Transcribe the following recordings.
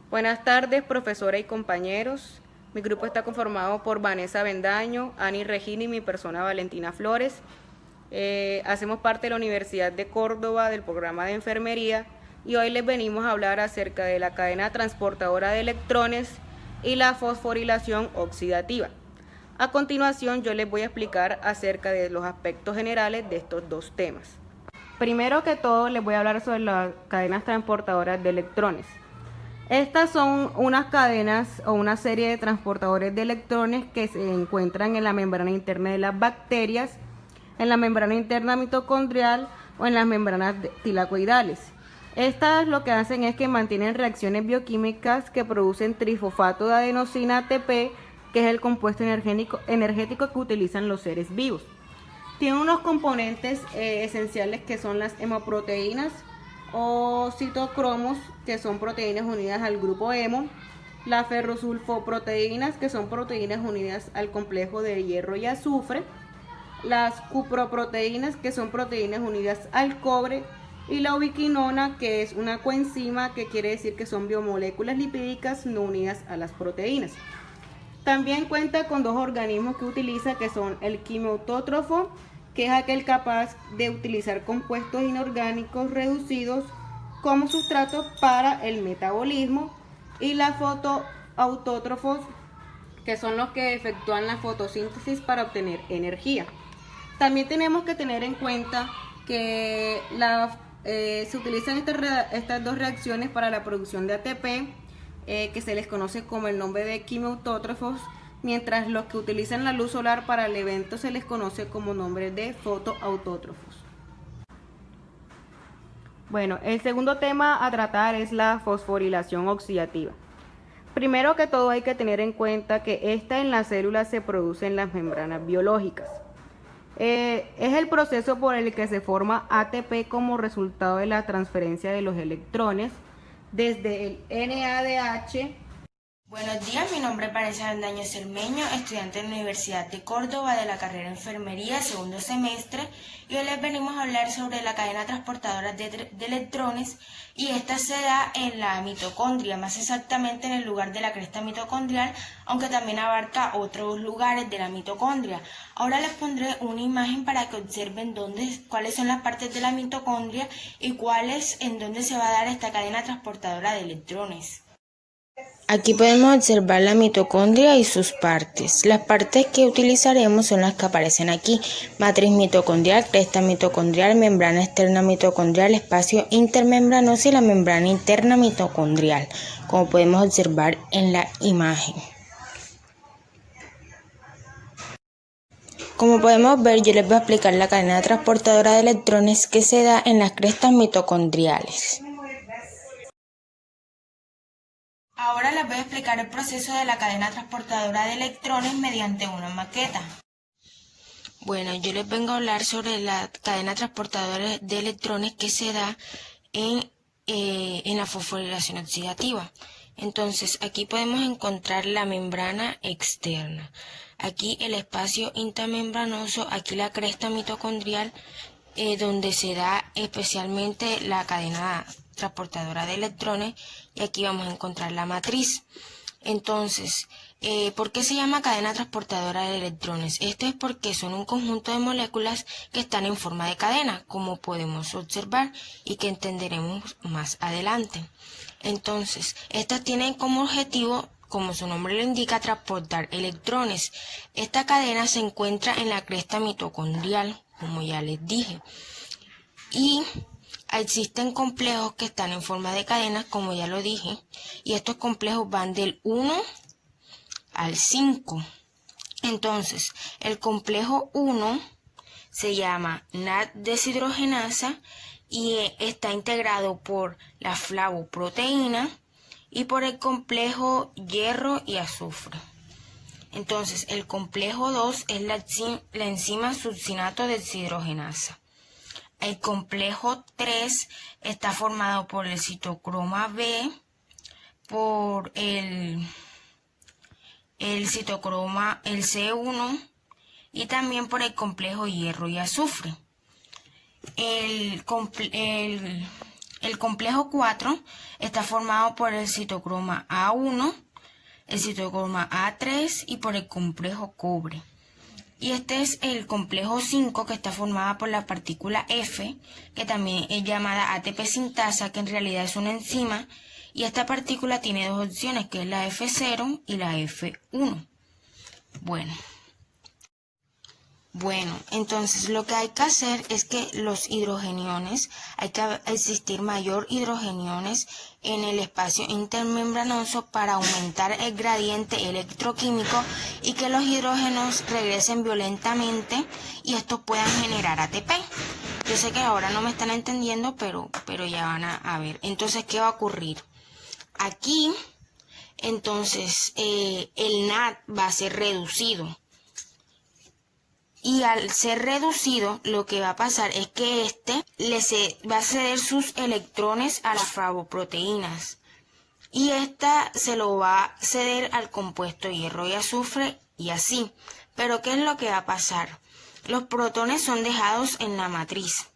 Buenas tardes, profesora y compañeros. Mi grupo está conformado por Vanessa Bendaño, Ani Regina y mi persona Valentina Flores. Hacemos parte de la Universidad de Córdoba del programa de enfermería y hoy les venimos a hablar acerca de la cadena transportadora de electrones y la fosforilación oxidativa. A continuación yo les voy a explicar acerca de los aspectos generales de estos dos temas. Primero que todo les voy a hablar sobre las cadenas transportadoras de electrones. Estas son unas cadenas o una serie de transportadores de electrones que se encuentran en la membrana interna de las bacterias, en la membrana interna mitocondrial o en las membranas tilacoidales. Estas lo que hacen es que mantienen reacciones bioquímicas que producen trifosfato de adenosina ATP, que es el compuesto energético que utilizan los seres vivos. Tiene unos componentes esenciales que son las hemoproteínas o citocromos, que son proteínas unidas al grupo hemo, las ferrosulfoproteínas, que son proteínas unidas al complejo de hierro y azufre, las cuproproteínas, que son proteínas unidas al cobre, y la ubiquinona, que es una coenzima, que quiere decir que son biomoléculas lipídicas no unidas a las proteínas. También cuenta con dos organismos que utiliza, que son el quimiautótrofo, que es aquel capaz de utilizar compuestos inorgánicos reducidos como sustratos para el metabolismo, y la fotoautótrofos, que son los que efectúan la fotosíntesis para obtener energía. También tenemos que tener en cuenta que se utilizan estas dos reacciones para la producción de ATP, que se les conoce como el nombre de quimiautótrofos, mientras los que utilizan la luz solar para el evento se les conoce como nombre de fotoautótrofos. Bueno, el segundo tema a tratar es la fosforilación oxidativa. Primero que todo hay que tener en cuenta que esta en las células se produce en las membranas biológicas. Es el proceso por el que se forma ATP como resultado de la transferencia de los electrones desde el NADH. Buenos días, mi nombre es Vanessa Bendaño Cermeño, estudiante de la Universidad de Córdoba de la carrera de Enfermería, segundo semestre, y hoy les venimos a hablar sobre la cadena transportadora de electrones, y esta se da en la mitocondria, más exactamente en el lugar de la cresta mitocondrial, aunque también abarca otros lugares de la mitocondria. Ahora les pondré una imagen para que observen cuáles son las partes de la mitocondria y en dónde se va a dar esta cadena transportadora de electrones. Aquí podemos observar la mitocondria y sus partes. Las partes que utilizaremos son las que aparecen aquí: matriz mitocondrial, cresta mitocondrial, membrana externa mitocondrial, espacio intermembranoso y la membrana interna mitocondrial, como podemos observar en la imagen. Como podemos ver, yo les voy a explicar la cadena transportadora de electrones que se da en las crestas mitocondriales. Ahora les voy a explicar el proceso de la cadena transportadora de electrones mediante una maqueta. Bueno, yo les vengo a hablar sobre la cadena transportadora de electrones que se da en la fosforilación oxidativa. Entonces, aquí podemos encontrar la membrana externa, aquí el espacio intramembranoso, aquí la cresta mitocondrial, donde se da especialmente la cadena transportadora de electrones, y aquí vamos a encontrar la matriz. Entonces, ¿por qué se llama cadena transportadora de electrones? Esto es porque son un conjunto de moléculas que están en forma de cadena, como podemos observar y que entenderemos más adelante. Entonces, estas tienen como objetivo, como su nombre lo indica, transportar electrones. Esta cadena se encuentra en la cresta mitocondrial, como ya les dije, y existen complejos que están en forma de cadenas, como ya lo dije, y estos complejos van del 1 al 5. Entonces, el complejo 1 se llama NAD deshidrogenasa y está integrado por la flavoproteína y por el complejo hierro y azufre. Entonces, el complejo 2 es la enzima succinato deshidrogenasa. El complejo 3 está formado por el citocroma B, por el citocroma, el C1, y también por el complejo hierro y azufre. El El complejo 4 está formado por el citocroma A1, el citocroma A3 y por el complejo cobre. Y este es el complejo 5 que está formado por la partícula F, que también es llamada ATP sintasa, que en realidad es una enzima. Y esta partícula tiene dos opciones, que es la F0 y la F1. Bueno, entonces lo que hay que hacer es que los hidrogeniones, hay que existir mayor hidrogeniones en el espacio intermembranoso para aumentar el gradiente electroquímico y que los hidrógenos regresen violentamente y estos puedan generar ATP. Yo sé que ahora no me están entendiendo, pero ya van a ver. Entonces, ¿qué va a ocurrir? Aquí, entonces, el NAD va a ser reducido. Y al ser reducido, lo que va a pasar es que va a ceder sus electrones a las flavoproteínas. Y esta se lo va a ceder al compuesto hierro y azufre y así. Pero ¿qué es lo que va a pasar? Los protones son dejados en la matriz.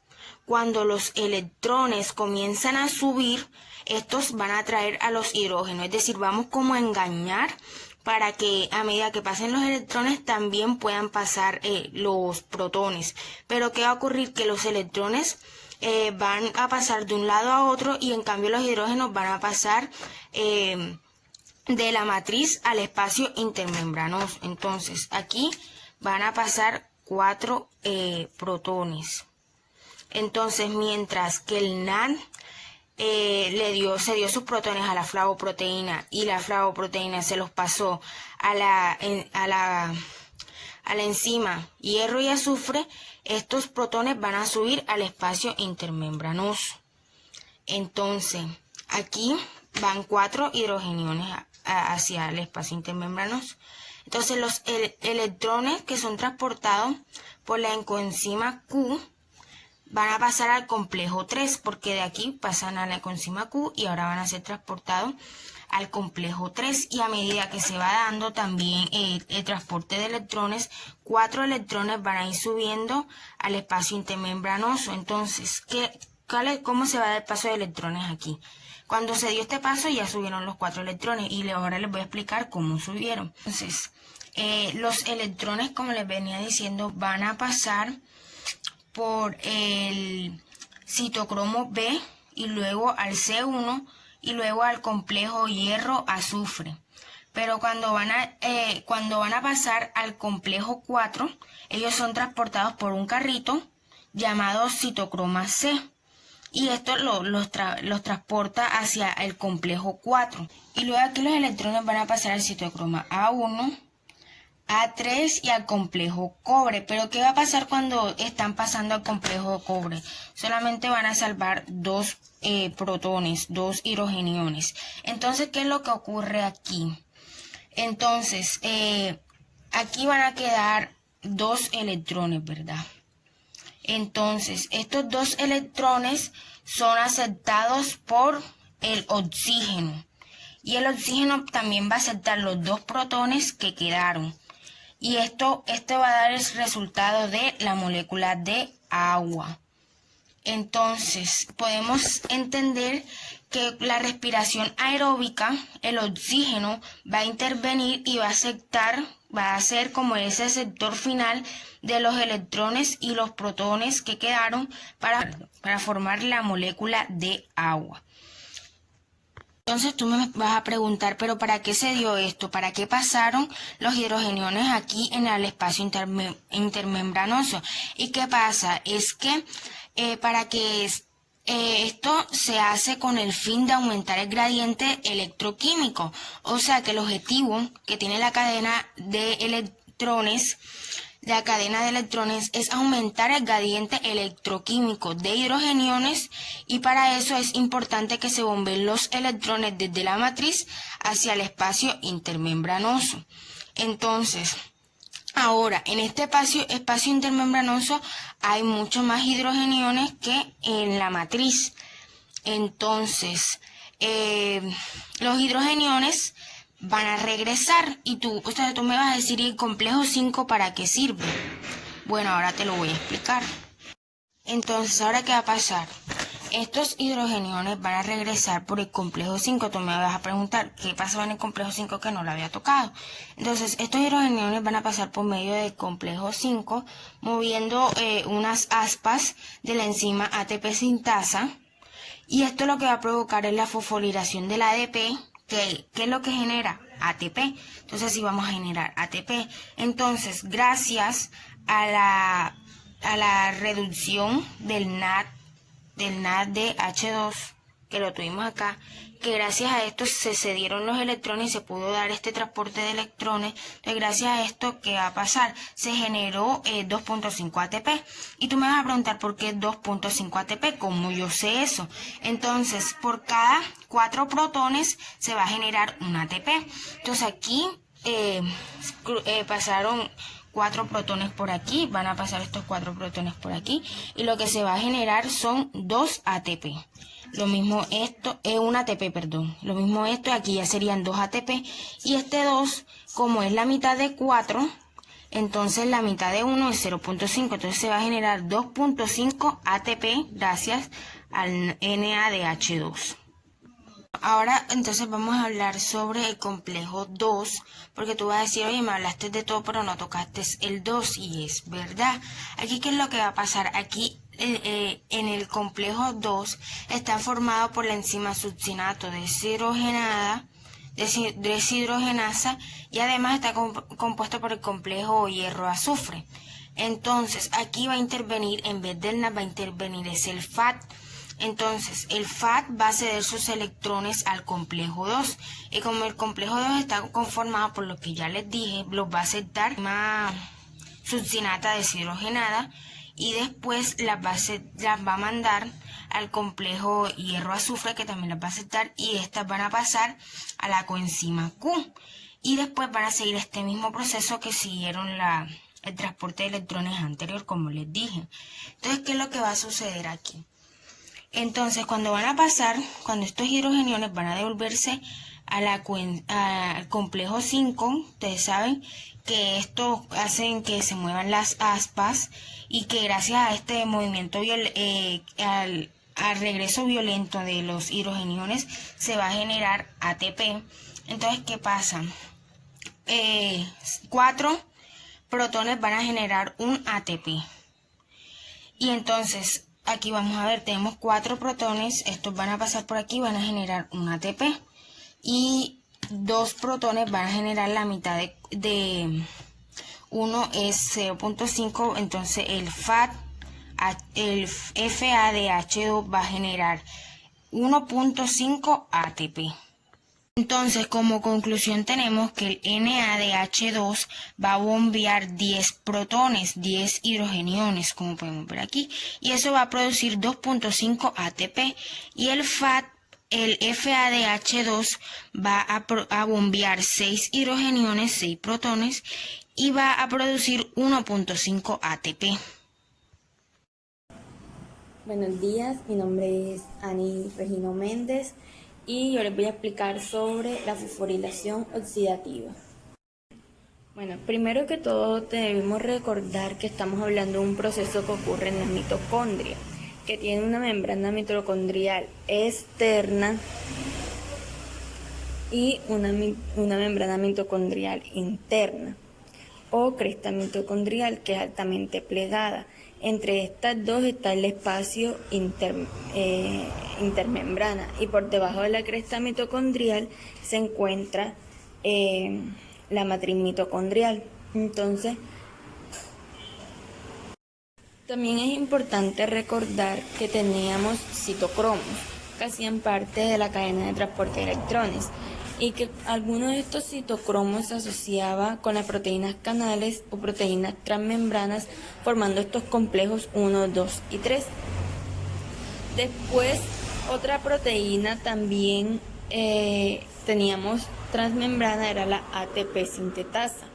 Cuando los electrones comienzan a subir, estos van a atraer a los hidrógenos. Es decir, vamos como a engañar para que a medida que pasen los electrones también puedan pasar los protones. Pero ¿qué va a ocurrir? Que los electrones van a pasar de un lado a otro y en cambio los hidrógenos van a pasar de la matriz al espacio intermembranoso. Entonces aquí van a pasar 4 protones. Entonces mientras que el NAD se dio sus protones a la flavoproteína y la flavoproteína se los pasó a la enzima hierro y azufre, estos protones van a subir al espacio intermembranoso. Entonces, aquí van 4 hidrogeniones hacia el espacio intermembranoso. Entonces, los electrones que son transportados por la coenzima Q van a pasar al complejo 3, porque de aquí pasan a la coenzima Q y ahora van a ser transportados al complejo 3. Y a medida que se va dando también el transporte de electrones, 4 electrones van a ir subiendo al espacio intermembranoso. Entonces, ¿cómo se va a dar el paso de electrones aquí? Cuando se dio este paso ya subieron los 4 electrones y ahora les voy a explicar cómo subieron. Entonces, los electrones, como les venía diciendo, van a pasar por el citocromo B y luego al C1 y luego al complejo hierro-azufre. Pero cuando van a pasar al complejo 4, ellos son transportados por un carrito llamado citocroma C. Y esto los transporta hacia el complejo 4. Y luego aquí los electrones van a pasar al citocroma A1, A3 y al complejo cobre. Pero ¿qué va a pasar cuando están pasando al complejo cobre? Solamente van a salvar 2 protones, 2 hidrogeniones. Entonces, ¿qué es lo que ocurre aquí? Entonces, aquí van a quedar 2 electrones, ¿verdad? Entonces, estos 2 electrones son aceptados por el oxígeno. Y el oxígeno también va a aceptar los 2 protones que quedaron. Y esto va a dar el resultado de la molécula de agua. Entonces, podemos entender que la respiración aeróbica, el oxígeno va a intervenir y va a ser como ese sector final de los electrones y los protones que quedaron para formar la molécula de agua. Entonces tú me vas a preguntar, ¿pero para qué se dio esto? ¿Para qué pasaron los hidrogeniones aquí en el espacio intermembranoso? ¿Y qué pasa? Es que para que esto se hace con el fin de aumentar el gradiente electroquímico. O sea que el objetivo que tiene la cadena de electrones es aumentar el gradiente electroquímico de hidrogeniones y para eso es importante que se bombeen los electrones desde la matriz hacia el espacio intermembranoso. Entonces, ahora en este espacio intermembranoso hay mucho más hidrogeniones que en la matriz. Entonces, los hidrogeniones van a regresar y tú me vas a decir, ¿y el complejo 5 para qué sirve? Bueno, ahora te lo voy a explicar. Entonces, ¿ahora qué va a pasar? estos hidrogeniones van a regresar por el complejo 5. Tú me vas a preguntar, ¿qué pasó en el complejo 5 que no lo había tocado? Entonces, estos hidrogeniones van a pasar por medio del complejo 5, moviendo unas aspas de la enzima ATP sintasa. Y esto lo que va a provocar es la fosforilación del ADP, que es lo que genera ATP. Entonces, sí vamos a generar ATP. Entonces, gracias a la reducción del NADH2, que lo tuvimos acá, que gracias a esto se cedieron los electrones y se pudo dar este transporte de electrones. Entonces, gracias a esto, ¿qué va a pasar? Se generó 2.5 ATP. Y tú me vas a preguntar por qué 2.5 ATP, ¿cómo yo sé eso? Entonces, por cada 4 protones se va a generar un ATP. Entonces, aquí pasaron 4 protones por aquí, van a pasar estos 4 protones por aquí, y lo que se va a generar son 2 ATP. Lo mismo esto, un ATP, perdón. Lo mismo esto, aquí ya serían 2 ATP. Y este 2, como es la mitad de 4, entonces la mitad de 1 es 0.5. Entonces se va a generar 2.5 ATP gracias al NADH2. Ahora entonces vamos a hablar sobre el complejo 2, porque tú vas a decir, oye, me hablaste de todo pero no tocaste el 2, y es verdad. Aquí, ¿qué es lo que va a pasar? Aquí en el complejo 2 está formado por la enzima succinato deshidrogenasa, y además está compuesto por el complejo hierro-azufre. Entonces aquí va a intervenir, en vez del NAD va a intervenir es el FAT. Entonces, el FAT va a ceder sus electrones al complejo 2. Y como el complejo 2 está conformado por lo que ya les dije, los va a aceptar una succinata deshidrogenada, y después las va a mandar al complejo hierro-azufre, que también las va a aceptar, y estas van a pasar a la coenzima Q. Y después van a seguir este mismo proceso que siguieron el transporte de electrones anterior, como les dije. Entonces, ¿qué es lo que va a suceder aquí? Entonces, cuando estos hidrogeniones van a devolverse al complejo 5, ustedes saben que esto hace que se muevan las aspas, y que gracias a este movimiento al regreso violento de los hidrogeniones se va a generar ATP. Entonces, ¿qué pasa? 4 protones van a generar un ATP. Y entonces, aquí vamos a ver, tenemos 4 protones, estos van a pasar por aquí, van a generar un ATP. Y 2 protones van a generar la mitad de 1 es 0.5, entonces el FAD, el FADH2 va a generar 1.5 ATP. Entonces, como conclusión tenemos que el NADH2 va a bombear 10 protones, 10 hidrogeniones, como podemos ver aquí, y eso va a producir 2.5 ATP, y el FADH2 va a bombear 6 hidrogeniones, 6 protones, y va a producir 1.5 ATP. Buenos días, mi nombre es Ani Regino Méndez y yo les voy a explicar sobre la fosforilación oxidativa. Bueno, primero que todo debemos recordar que estamos hablando de un proceso que ocurre en la mitocondria, que tiene una membrana mitocondrial externa y una membrana mitocondrial interna, o cresta mitocondrial, que es altamente plegada. Entre estas dos está el espacio intermembrana, y por debajo de la cresta mitocondrial se encuentra la matriz mitocondrial. Entonces, también es importante recordar que teníamos citocromos, que hacían parte de la cadena de transporte de electrones, y que alguno de estos citocromos se asociaba con las proteínas canales o proteínas transmembranas, formando estos complejos 1, 2 y 3. Después, otra proteína también teníamos transmembrana, era la ATP sintetasa,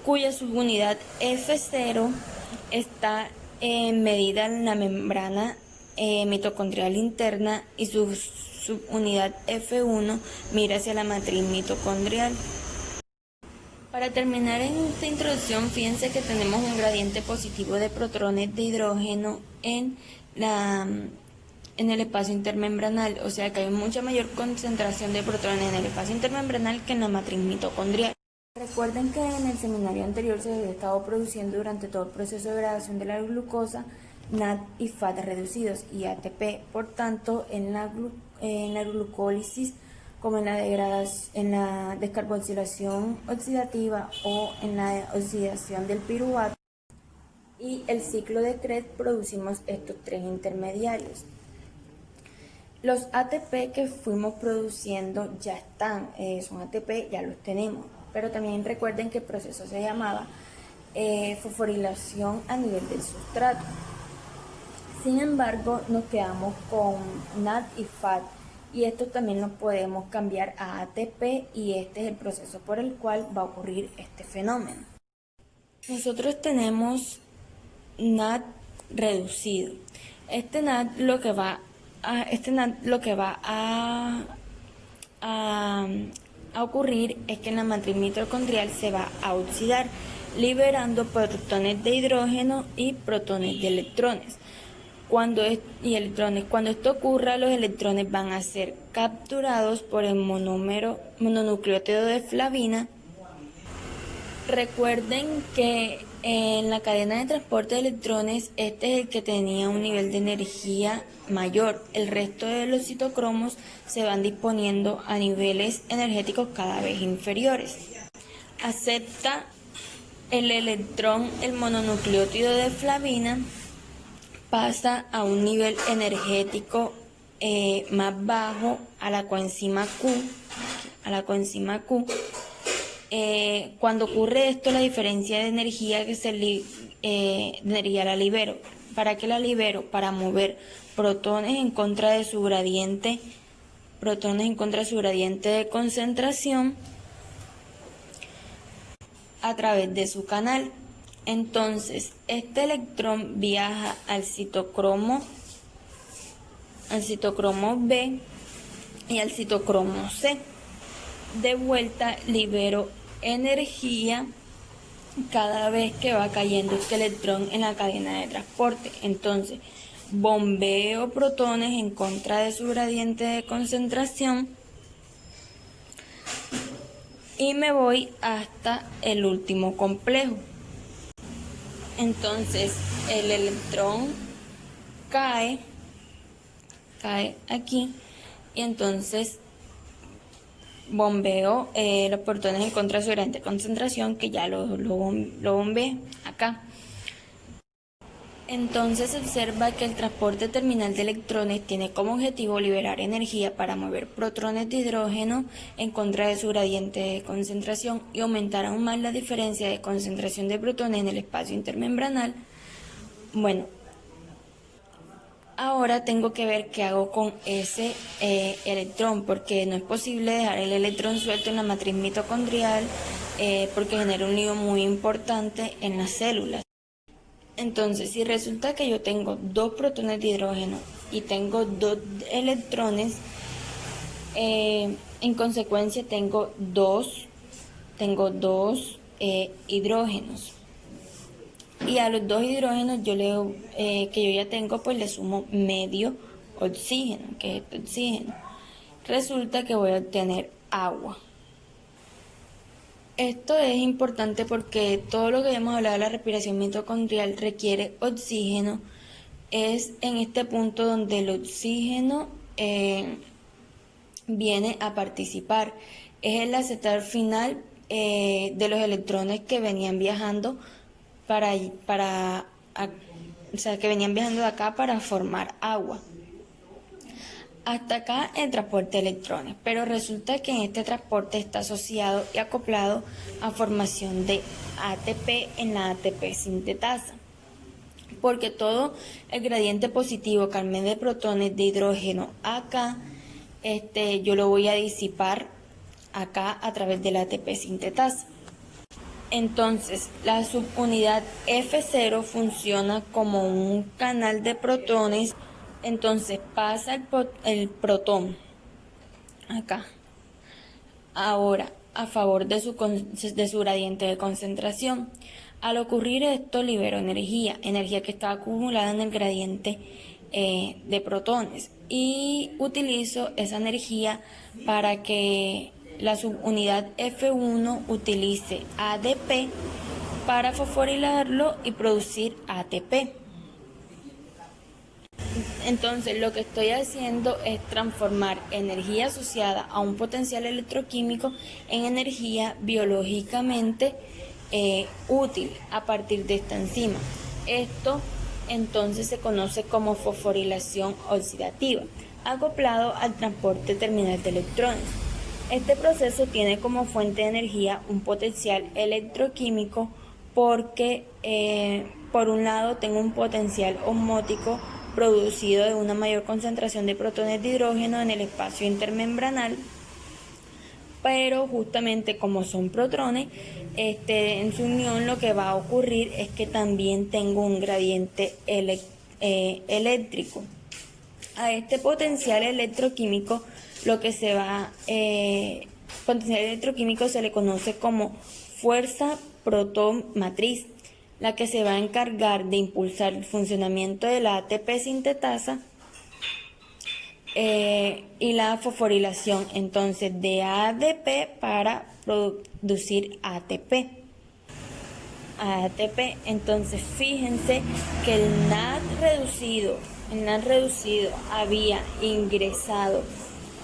cuya subunidad F0 está medida en la membrana mitocondrial interna, y su subunidad F1 mira hacia la matriz mitocondrial. Para terminar en esta introducción, fíjense que tenemos un gradiente positivo de protones de hidrógeno en en el espacio intermembranal, o sea que hay mucha mayor concentración de protones en el espacio intermembranal que en la matriz mitocondrial. Recuerden que en el seminario anterior se había estado produciendo durante todo el proceso de degradación de la glucosa NAD y FAT reducidos y ATP. Por tanto, en la glucólisis, como en la descarboxilación oxidativa o en la oxidación del piruvato y el ciclo de Krebs, producimos estos tres intermediarios. Los ATP que fuimos produciendo ya están, son ATP, ya los tenemos, pero también recuerden que el proceso se llamaba fosforilación a nivel del sustrato. Sin embargo, nos quedamos con NAD y FAT y esto también lo podemos cambiar a ATP y este es el proceso por el cual va a ocurrir este fenómeno. Nosotros tenemos NAD reducido. Este NAD lo que va a ocurrir es que en la matriz mitocondrial se va a oxidar, liberando protones de hidrógeno y protones de electrones. Cuando esto ocurra, los electrones van a ser capturados por el mononucleótido de flavina. Recuerden que en la cadena de transporte de electrones, este es el que tenía un nivel de energía mayor. El resto de los citocromos se van disponiendo a niveles energéticos cada vez inferiores. Acepta el electrón, el mononucleótido de flavina pasa a un nivel energético más bajo a la coenzima Q. Cuando ocurre esto, la diferencia de energía la libero. ¿Para qué la libero? Para mover protones en contra de su gradiente de concentración a través de su canal. Entonces, este electrón viaja al citocromo B y al citocromo C. De vuelta libero energía cada vez que va cayendo este electrón en la cadena de transporte. Entonces, bombeo protones en contra de su gradiente de concentración y me voy hasta el último complejo. Entonces, el electrón cae aquí y entonces bombeo los protones en contra de su gradiente de concentración, que ya lo bombeé acá. Entonces observa que el transporte terminal de electrones tiene como objetivo liberar energía para mover protones de hidrógeno en contra de su gradiente de concentración y aumentar aún más la diferencia de concentración de protones en el espacio intermembranal. Bueno, ahora tengo que ver qué hago con ese electrón, porque no es posible dejar el electrón suelto en la matriz mitocondrial porque genera un lío muy importante en las células. Entonces, si resulta que yo tengo 2 protones de hidrógeno y tengo 2 electrones, en consecuencia tengo dos hidrógenos. Y a los 2 hidrógenos que yo ya tengo, pues le sumo medio oxígeno, que es este oxígeno. Resulta que voy a obtener agua. Esto es importante porque todo lo que hemos hablado de la respiración mitocondrial requiere oxígeno. Es en este punto donde el oxígeno viene a participar. Es el aceptar final de los electrones que venían viajando que venían viajando de acá para formar agua. Hasta acá el transporte de electrones, pero resulta que en este transporte está asociado y acoplado a formación de ATP en la ATP sintetasa, porque todo el gradiente positivo Carmen de protones de hidrógeno acá, yo lo voy a disipar acá a través de la ATP sintetasa. Entonces, la subunidad F0 funciona como un canal de protones. Entonces pasa el protón acá. Ahora, a favor de su gradiente de concentración. Al ocurrir esto, libero energía que está acumulada en el gradiente de protones y utilizo esa energía para que la subunidad F1 utilice ADP para fosforilarlo y producir ATP. Entonces lo que estoy haciendo es transformar energía asociada a un potencial electroquímico en energía biológicamente útil a partir de esta enzima. Esto entonces se conoce como fosforilación oxidativa, acoplado al transporte terminal de electrones. Este proceso tiene como fuente de energía un potencial electroquímico porque por un lado tengo un potencial osmótico producido de una mayor concentración de protones de hidrógeno en el espacio intermembranal, pero justamente como son protones, en su unión lo que va a ocurrir es que también tengo un gradiente eléctrico. A este potencial electroquímico potencial electroquímico se le conoce como fuerza proton matriz, la que se va a encargar de impulsar el funcionamiento de la ATP sintetasa y la fosforilación entonces de ADP para producir ATP. Entonces fíjense que el NAD reducido había ingresado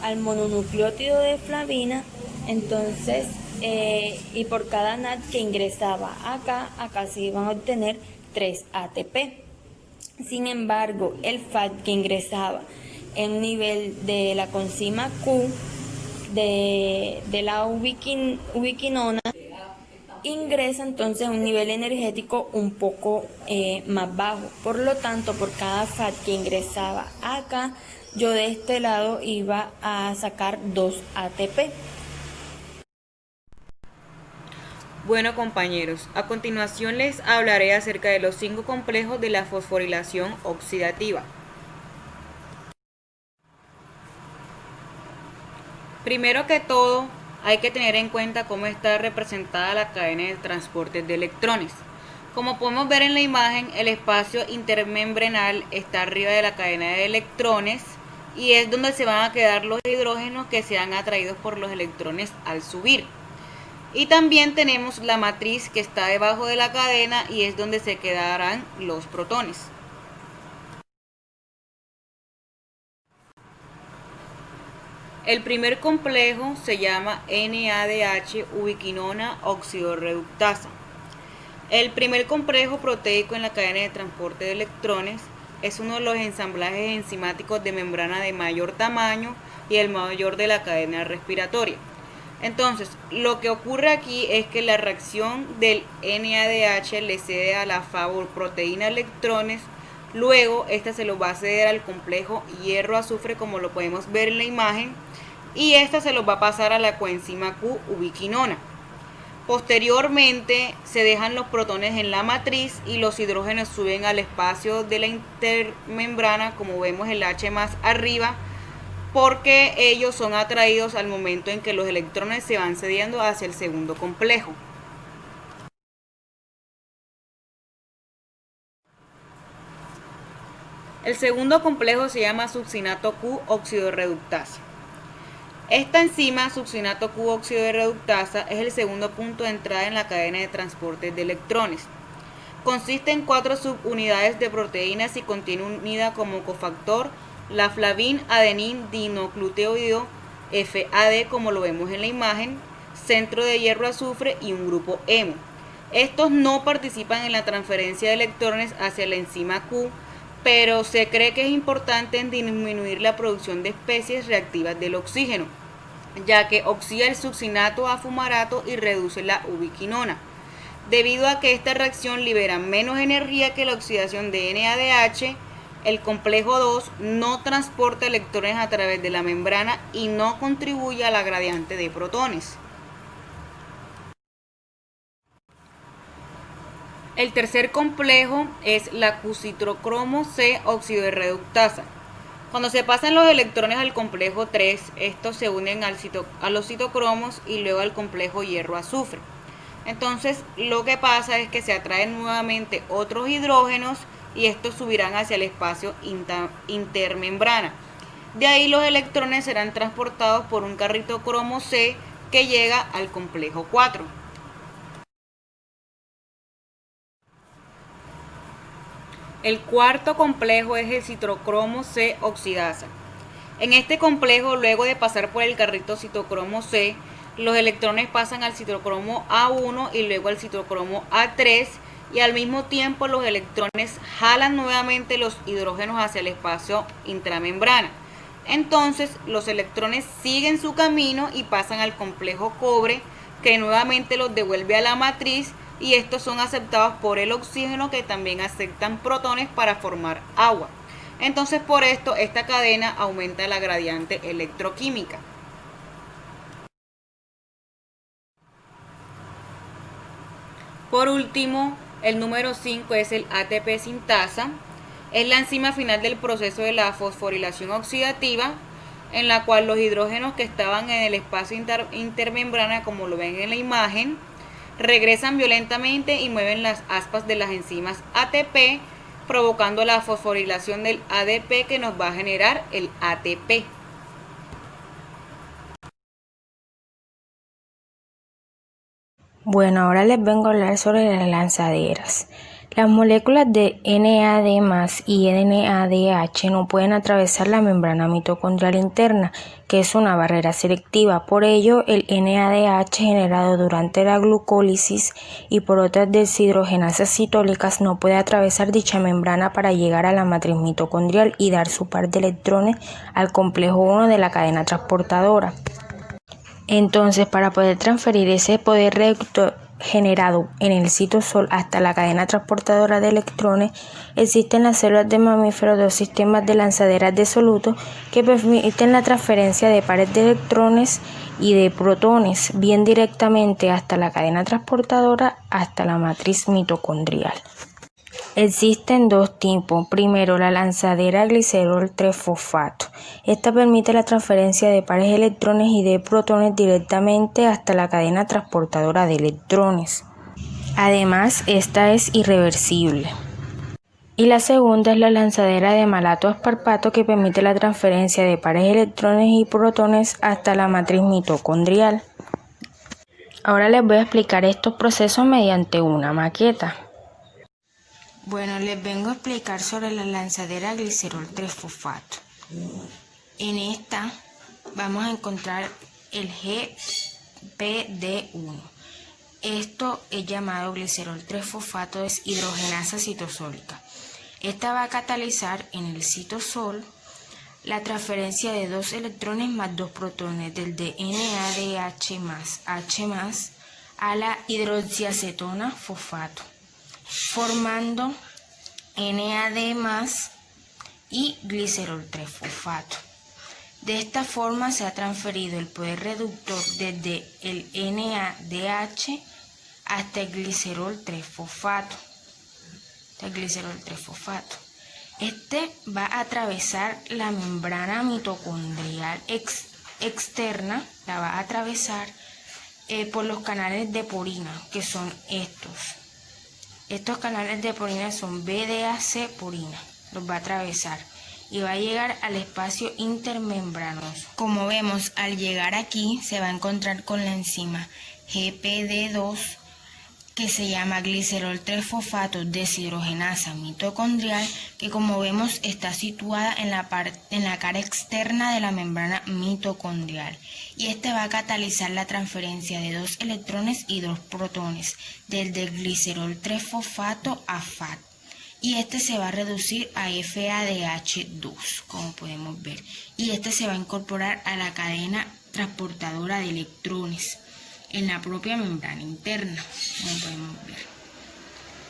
al mononucleótido de flavina, entonces y por cada NAD que ingresaba acá se iban a obtener 3 ATP. Sin embargo, el FAT que ingresaba en nivel de la coenzima Q de la ubiquinona ingresa entonces a un nivel energético un poco más bajo. Por lo tanto, por cada FAT que ingresaba acá, yo de este lado iba a sacar 2 ATP. Bueno, compañeros, a continuación les hablaré acerca de los 5 complejos de la fosforilación oxidativa. Primero que todo, hay que tener en cuenta cómo está representada la cadena de transporte de electrones. Como podemos ver en la imagen, el espacio intermembranal está arriba de la cadena de electrones y es donde se van a quedar los hidrógenos que sean atraídos por los electrones al subir. Y también tenemos la matriz que está debajo de la cadena y es donde se quedarán los protones. El primer complejo se llama NADH ubiquinona oxidorreductasa. El primer complejo proteico en la cadena de transporte de electrones es uno de los ensamblajes enzimáticos de membrana de mayor tamaño y el mayor de la cadena respiratoria. Entonces, lo que ocurre aquí es que la reacción del NADH le cede a la proteína electrones, luego esta se lo va a ceder al complejo hierro-azufre como lo podemos ver en la imagen y esta se lo va a pasar a la coenzima Q ubiquinona. Posteriormente se dejan los protones en la matriz y los hidrógenos suben al espacio de la intermembrana, como vemos el H más arriba, porque ellos son atraídos al momento en que los electrones se van cediendo hacia el segundo complejo. El segundo complejo se llama succinato Q oxidorreductasa. Esta enzima, succinato Q oxidorreductasa, es el segundo punto de entrada en la cadena de transporte de electrones. Consiste en 4 subunidades de proteínas y contiene unida como cofactor la flavin adenin dinocluteóido FAD, como lo vemos en la imagen, centro de hierro azufre y un grupo hemo. Estos no participan en la transferencia de electrones hacia la enzima Q, pero se cree que es importante en disminuir la producción de especies reactivas del oxígeno, ya que oxida el succinato a fumarato y reduce la ubiquinona. Debido a que esta reacción libera menos energía que la oxidación de NADH, el complejo 2 no transporta electrones a través de la membrana y no contribuye a la gradiente de protones. El tercer complejo es la Q-citrocromo C oxidorreductasa. Cuando se pasan los electrones al complejo 3, estos se unen a los citocromos y luego al complejo hierro-azufre. Entonces, lo que pasa es que se atraen nuevamente otros hidrógenos y estos subirán hacia el espacio intermembrana. De ahí los electrones serán transportados por un carrito cromo C que llega al complejo 4. El cuarto complejo es el citocromo C oxidasa. En este complejo, luego de pasar por el carrito citocromo C, los electrones pasan al citocromo A1 y luego al citocromo A3, y al mismo tiempo los electrones jalan nuevamente los hidrógenos hacia el espacio intramembrana. Entonces los electrones siguen su camino y pasan al complejo cobre, que nuevamente los devuelve a la matriz, y estos son aceptados por el oxígeno, que también aceptan protones para formar agua. Entonces por esto esta cadena aumenta la gradiente electroquímica. Por último, el número 5 es el ATP sintasa. Es la enzima final del proceso de la fosforilación oxidativa, en la cual los hidrógenos que estaban en el espacio intermembrana, como lo ven en la imagen, regresan violentamente y mueven las aspas de las enzimas ATP, provocando la fosforilación del ADP, que nos va a generar el ATP. Bueno, ahora les vengo a hablar sobre las lanzaderas. Las moléculas de NAD+ y NADH no pueden atravesar la membrana mitocondrial interna, que es una barrera selectiva. Por ello, el NADH generado durante la glucólisis y por otras deshidrogenasas citólicas no puede atravesar dicha membrana para llegar a la matriz mitocondrial y dar su par de electrones al complejo 1 de la cadena transportadora. Entonces, para poder transferir ese poder generado en el citosol hasta la cadena transportadora de electrones, existen en las células de mamíferos dos sistemas de lanzaderas de soluto que permiten la transferencia de pares de electrones y de protones, bien directamente hasta la cadena transportadora hasta la matriz mitocondrial. Existen dos tipos. Primero, la lanzadera glicerol 3-fosfato. Esta permite la transferencia de pares de electrones y de protones directamente hasta la cadena transportadora de electrones. Además, esta es irreversible. Y la segunda es la lanzadera de malato asparpato, que permite la transferencia de pares de electrones y protones hasta la matriz mitocondrial. Ahora les voy a explicar estos procesos mediante una maqueta. Bueno, les vengo a explicar sobre la lanzadera glicerol 3-fosfato. En esta vamos a encontrar el GPD1. Esto es llamado glicerol 3-fosfato deshidrogenasa citosólica. Esta va a catalizar en el citosol la transferencia de 2 electrones más 2 protones del de NADH más H+ a la hidroxiacetona fosfato, formando NAD+ y glicerol 3-fosfato. De esta forma se ha transferido el poder reductor desde el NADH hasta el glicerol 3-fosfato. Este va a atravesar la membrana mitocondrial externa, la va a atravesar por los canales de purina, que son estos. Estos canales de purina son BDAC purina, los va a atravesar y va a llegar al espacio intermembranoso. Como vemos, al llegar aquí se va a encontrar con la enzima GPD2, que se llama glicerol 3-fosfato deshidrogenasa mitocondrial, que como vemos está situada en la cara externa de la membrana mitocondrial, y este va a catalizar la transferencia de 2 electrones y 2 protones del glicerol 3-fosfato a FAT, y este se va a reducir a FADH2, como podemos ver, y este se va a incorporar a la cadena transportadora de electrones en la propia membrana interna, como podemos ver.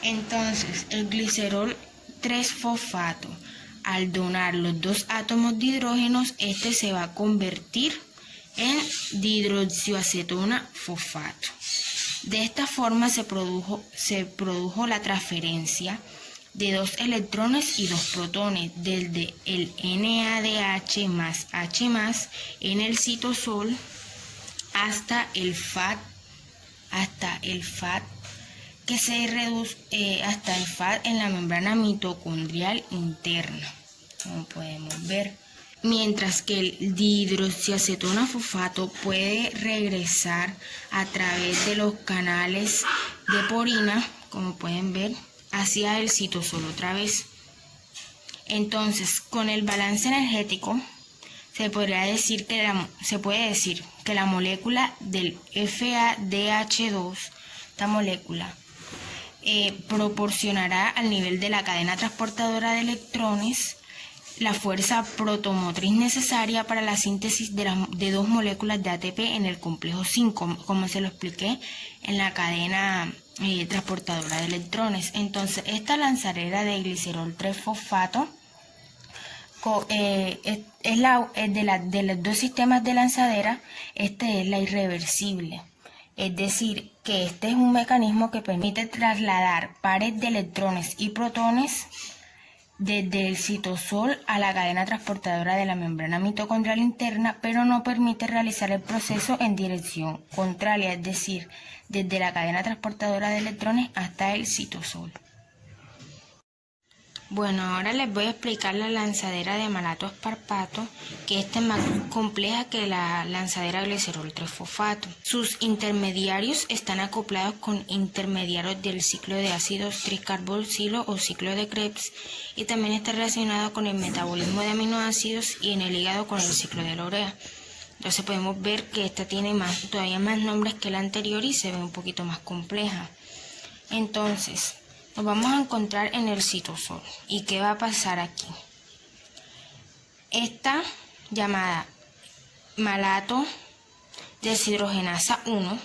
Entonces, el glicerol 3-fosfato, al donar los 2 átomos de hidrógenos, este se va a convertir en dihidroxiacetona fosfato. De esta forma se produjo la transferencia de 2 electrones y 2 protones desde el NADH más H+ en el citosol hasta el FAT, que se reduce hasta el FAD en la membrana mitocondrial interna, como podemos ver. Mientras que el dihidroxiacetona fosfato puede regresar a través de los canales de porina, como pueden ver, hacia el citosol otra vez. Entonces, con el balance energético, se puede decir que la molécula del FADH2, esta molécula, proporcionará al nivel de la cadena transportadora de electrones la fuerza protomotriz necesaria para la síntesis de dos moléculas de ATP en el complejo 5, como se lo expliqué en la cadena transportadora de electrones. Entonces, esta lanzadera de glicerol 3-fosfato de los dos sistemas de lanzadera, este es la irreversible. Es decir, que este es un mecanismo que permite trasladar pares de electrones y protones desde el citosol a la cadena transportadora de la membrana mitocondrial interna, pero no permite realizar el proceso en dirección contraria, es decir, desde la cadena transportadora de electrones hasta el citosol. Bueno, ahora les voy a explicar la lanzadera de malato asparpato, que esta es más compleja que la lanzadera glicerol 3-fosfato. Sus intermediarios están acoplados con intermediarios del ciclo de ácidos triscarboxilo o ciclo de Krebs, y también está relacionado con el metabolismo de aminoácidos y en el hígado con el ciclo de la urea. Entonces podemos ver que esta tiene todavía más nombres que la anterior y se ve un poquito más compleja. Entonces, nos vamos a encontrar en el citosol. ¿Y qué va a pasar aquí? Esta llamada malato deshidrogenasa 1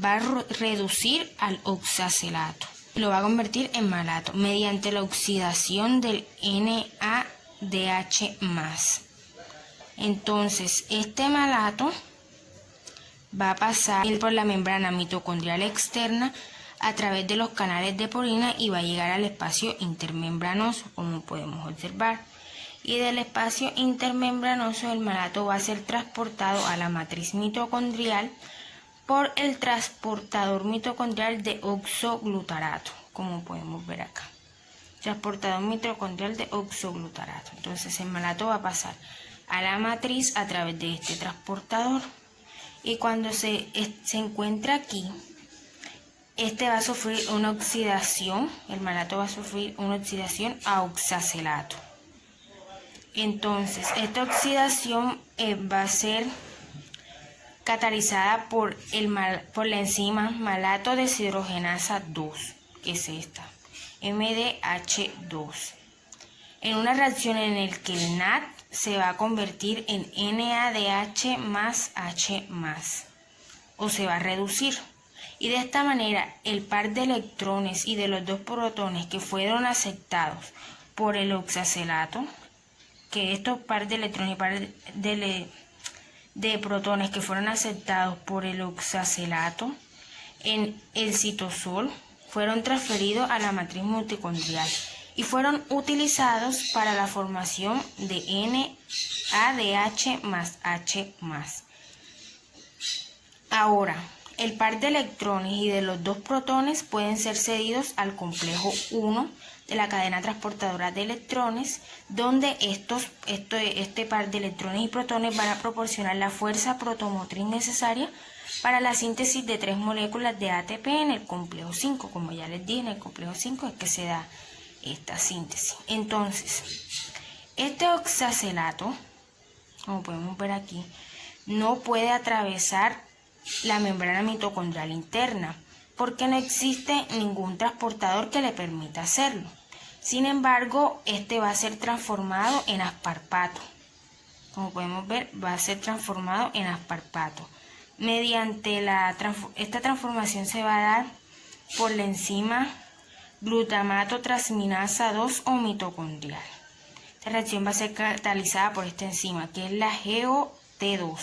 va a reducir al oxacelato y lo va a convertir en malato mediante la oxidación del NADH+. Entonces, este malato va a pasar por la membrana mitocondrial externa a través de los canales de porina y va a llegar al espacio intermembranoso, como podemos observar. Y del espacio intermembranoso el malato va a ser transportado a la matriz mitocondrial por el transportador mitocondrial de oxoglutarato, como podemos ver acá. Transportador mitocondrial de oxoglutarato. Entonces el malato va a pasar a la matriz a través de este transportador. Y cuando se encuentra aquí, este va a sufrir una oxidación, el malato va a sufrir una oxidación a oxacelato. Entonces, esta oxidación va a ser catalizada por la enzima malato deshidrogenasa 2, que es esta, MDH2. En una reacción en la que el NAD se va a convertir en NADH más H+, o se va a reducir. Y de esta manera, el par de electrones y de los dos protones que fueron aceptados por el oxacelato, que estos par de electrones y par de protones que fueron aceptados por el oxacelato en el citosol, fueron transferidos a la matriz mitocondrial y fueron utilizados para la formación de NADH más H+. Ahora, el par de electrones y de los dos protones pueden ser cedidos al complejo 1 de la cadena transportadora de electrones, donde este par de electrones y protones van a proporcionar la fuerza protomotriz necesaria para la síntesis de 3 moléculas de ATP en el complejo 5. Como ya les dije, en el complejo 5 es que se da esta síntesis. Entonces, este oxacelato, como podemos ver aquí, no puede atravesar la membrana mitocondrial interna porque no existe ningún transportador que le permita hacerlo. Sin embargo, este va a ser transformado en asparpato. Como podemos ver, va a ser transformado en asparpato. Mediante esta transformación se va a dar por la enzima glutamato transminasa 2 o mitocondrial. Esta reacción va a ser catalizada por esta enzima, que es la GOT2.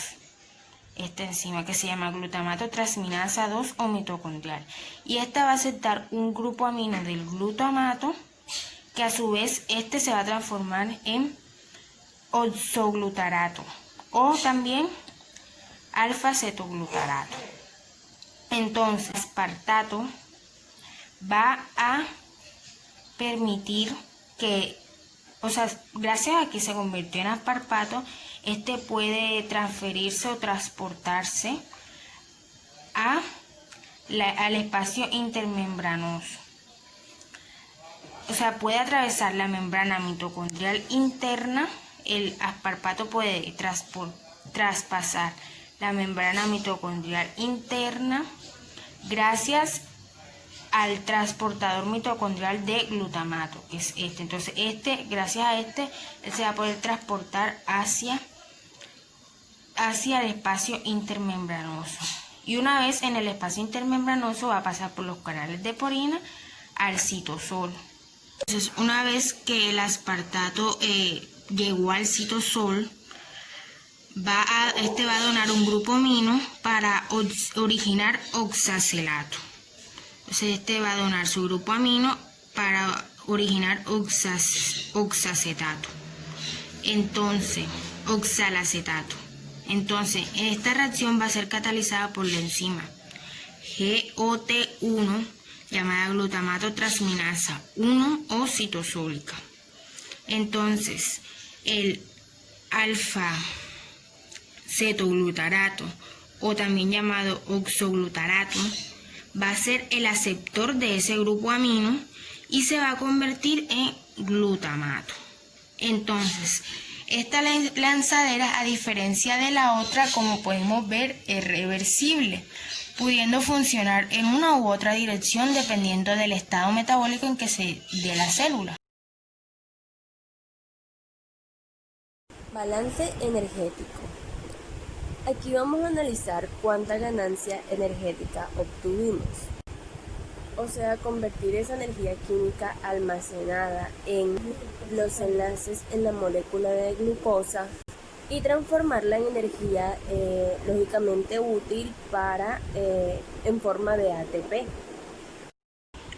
Esta enzima que se llama glutamato transminasa 2 o mitocondrial. Y esta va a aceptar un grupo amino del glutamato, que a su vez este se va a transformar en oxoglutarato o también alfa-cetoglutarato. Entonces, aspartato va a permitir que, gracias a que se convirtió en asparpato, este puede transferirse o transportarse al espacio intermembranoso. Puede atravesar la membrana mitocondrial interna. El asparpato puede traspasar la membrana mitocondrial interna gracias al transportador mitocondrial de glutamato, que es este. Entonces, gracias a él se va a poder transportar hacia el espacio intermembranoso. Y una vez en el espacio intermembranoso va a pasar por los canales de porina al citosol. Entonces, una vez que el aspartato llegó al citosol, va a donar un grupo amino para originar oxacelato. Entonces, va a donar su grupo amino para originar oxalacetato. Entonces, Entonces, esta reacción va a ser catalizada por la enzima GOT1, llamada glutamato transminasa 1 o citosólica. Entonces, el alfa-cetoglutarato, o también llamado oxoglutarato, va a ser el aceptor de ese grupo amino y se va a convertir en glutamato. Entonces, esta lanzadera, a diferencia de la otra, como podemos ver, es reversible, pudiendo funcionar en una u otra dirección dependiendo del estado metabólico en que se dé la célula. Balance energético. Aquí vamos a analizar cuánta ganancia energética obtuvimos. O sea, convertir esa energía química almacenada en los enlaces en la molécula de glucosa y transformarla en energía lógicamente útil en forma de ATP.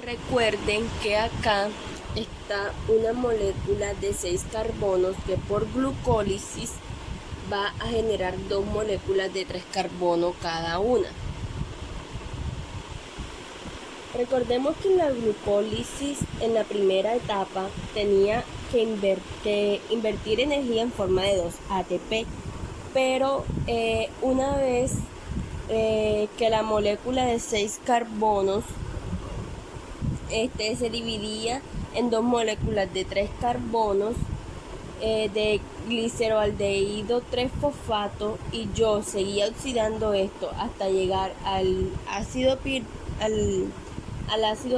Recuerden que acá está una molécula de 6 carbonos que por glucólisis va a generar 2 moléculas de 3 carbono cada una. Recordemos que la glucólisis en la primera etapa tenía que invertir energía en forma de 2 ATP, pero una vez que la molécula de 6 carbonos se dividía en 2 moléculas de 3 carbonos de gliceroaldehído 3-fosfato, y yo seguía oxidando esto hasta llegar al ácido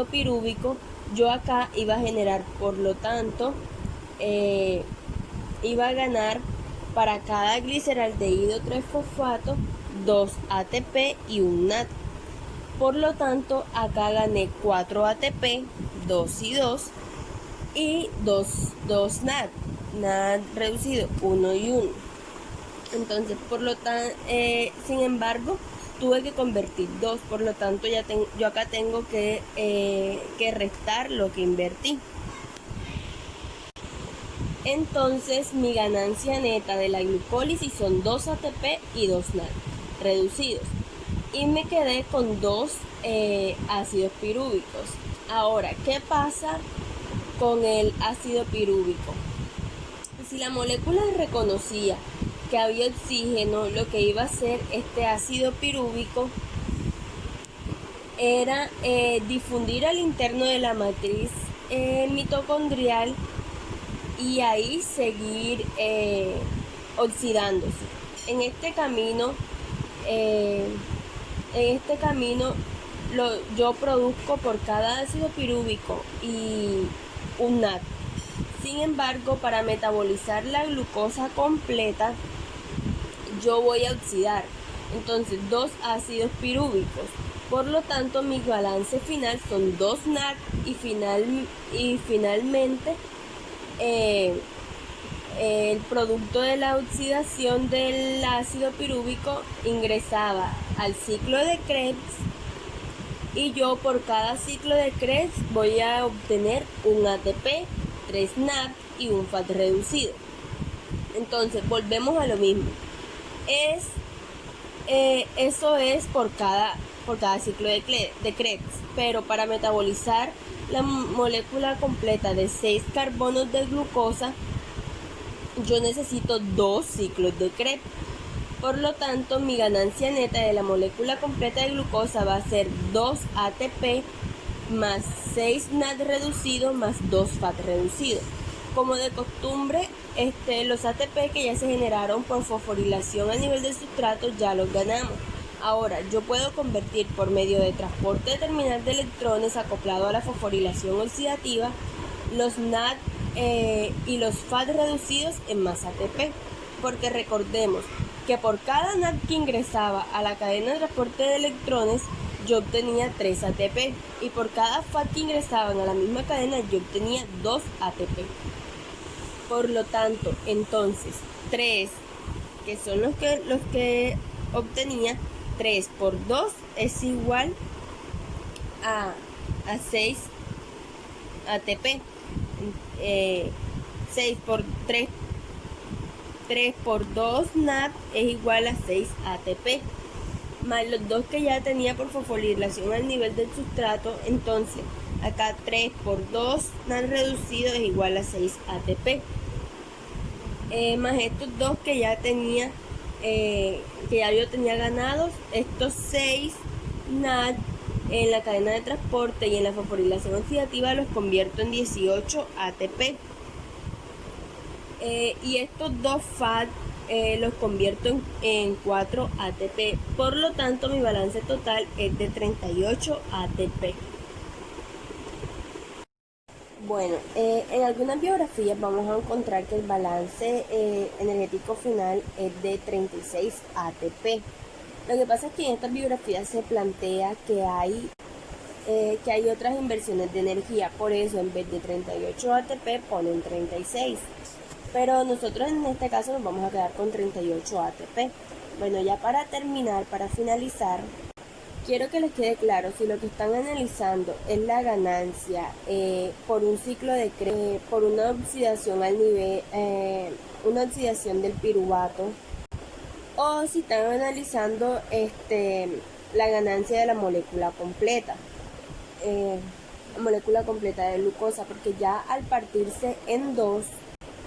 pirúvico, yo acá iba a generar, por lo tanto, iba a ganar para cada gliceraldehído 3-fosfato 2 ATP y un NAD. Por lo tanto, acá gané 4 ATP, 2 y 2, y 2 NAD reducido, 1 y 1. Entonces, sin embargo, tuve que convertir 2, por lo tanto yo acá tengo que restar lo que invertí. Entonces, mi ganancia neta de la glucólisis son 2 ATP y 2 NAD reducidos. Y me quedé con 2 ácidos pirúvicos. Ahora, ¿qué pasa con el ácido pirúvico? Si la molécula reconocía que había oxígeno, lo que iba a hacer este ácido pirúvico era difundir al interno de la matriz mitocondrial y ahí seguir oxidándose. En este camino yo produzco por cada ácido pirúvico y un NAD. Sin embargo, para metabolizar la glucosa completa, yo voy a oxidar entonces 2 ácidos pirúvicos. Por lo tanto, mi balance final son 2 NAD y finalmente el producto de la oxidación del ácido pirúvico ingresaba al ciclo de Krebs, y yo por cada ciclo de Krebs voy a obtener un ATP, 3 NAD y un FAT reducido. Entonces volvemos a lo mismo. Eso es por cada por cada ciclo de Krebs, pero para metabolizar la molécula completa de 6 carbonos de glucosa, yo necesito 2 ciclos de Krebs. Por lo tanto, mi ganancia neta de la molécula completa de glucosa va a ser 2 ATP más 6 NAD reducido más 2 FAT reducido. Como de costumbre, los ATP que ya se generaron por fosforilación a nivel del sustrato ya los ganamos. Ahora, yo puedo convertir por medio de transporte terminal de electrones acoplado a la fosforilación oxidativa los NAD y los FAT reducidos en más ATP, porque recordemos que por cada NAD que ingresaba a la cadena de transporte de electrones, yo obtenía 3 ATP, y por cada FAT que ingresaban a la misma cadena, yo obtenía 2 ATP. Por lo tanto, entonces, 3, que son los que obtenía, 3 por 2 es igual a 6 ATP. 6 por 3 por 2 NAD es igual a 6 ATP, más los 2 que ya tenía por fosforilación al nivel del sustrato. Entonces acá 3 por 2 NAD reducido es igual a 6 ATP, más estos 2 que ya tenía que ya yo tenía ganados, estos 6 NAD en la cadena de transporte y en la fosforilación oxidativa los convierto en 18 ATP. Y estos 2 FAT los convierto en 4 ATP. Por lo tanto, mi balance total es de 38 ATP. Bueno, en algunas biografías vamos a encontrar que el balance energético final es de 36 ATP. Lo que pasa es que en estas biografías se plantea que hay otras inversiones de energía, por eso en vez de 38 ATP ponen 36. Pero nosotros en este caso nos vamos a quedar con 38 ATP. Bueno, ya para terminar, para finalizar, quiero que les quede claro si lo que están analizando es la ganancia por un ciclo de Krebs, por una oxidación al nivel, una oxidación del piruvato, o si están analizando la ganancia de la molécula completa, la molécula completa de glucosa, porque ya al partirse en dos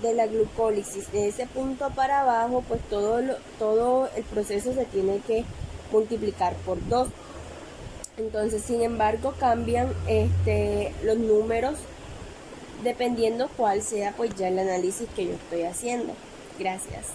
de la glucólisis de ese punto para abajo, pues todo el proceso se tiene que multiplicar por 2. Entonces, sin embargo, cambian los números dependiendo cuál sea pues ya el análisis que yo estoy haciendo. Gracias.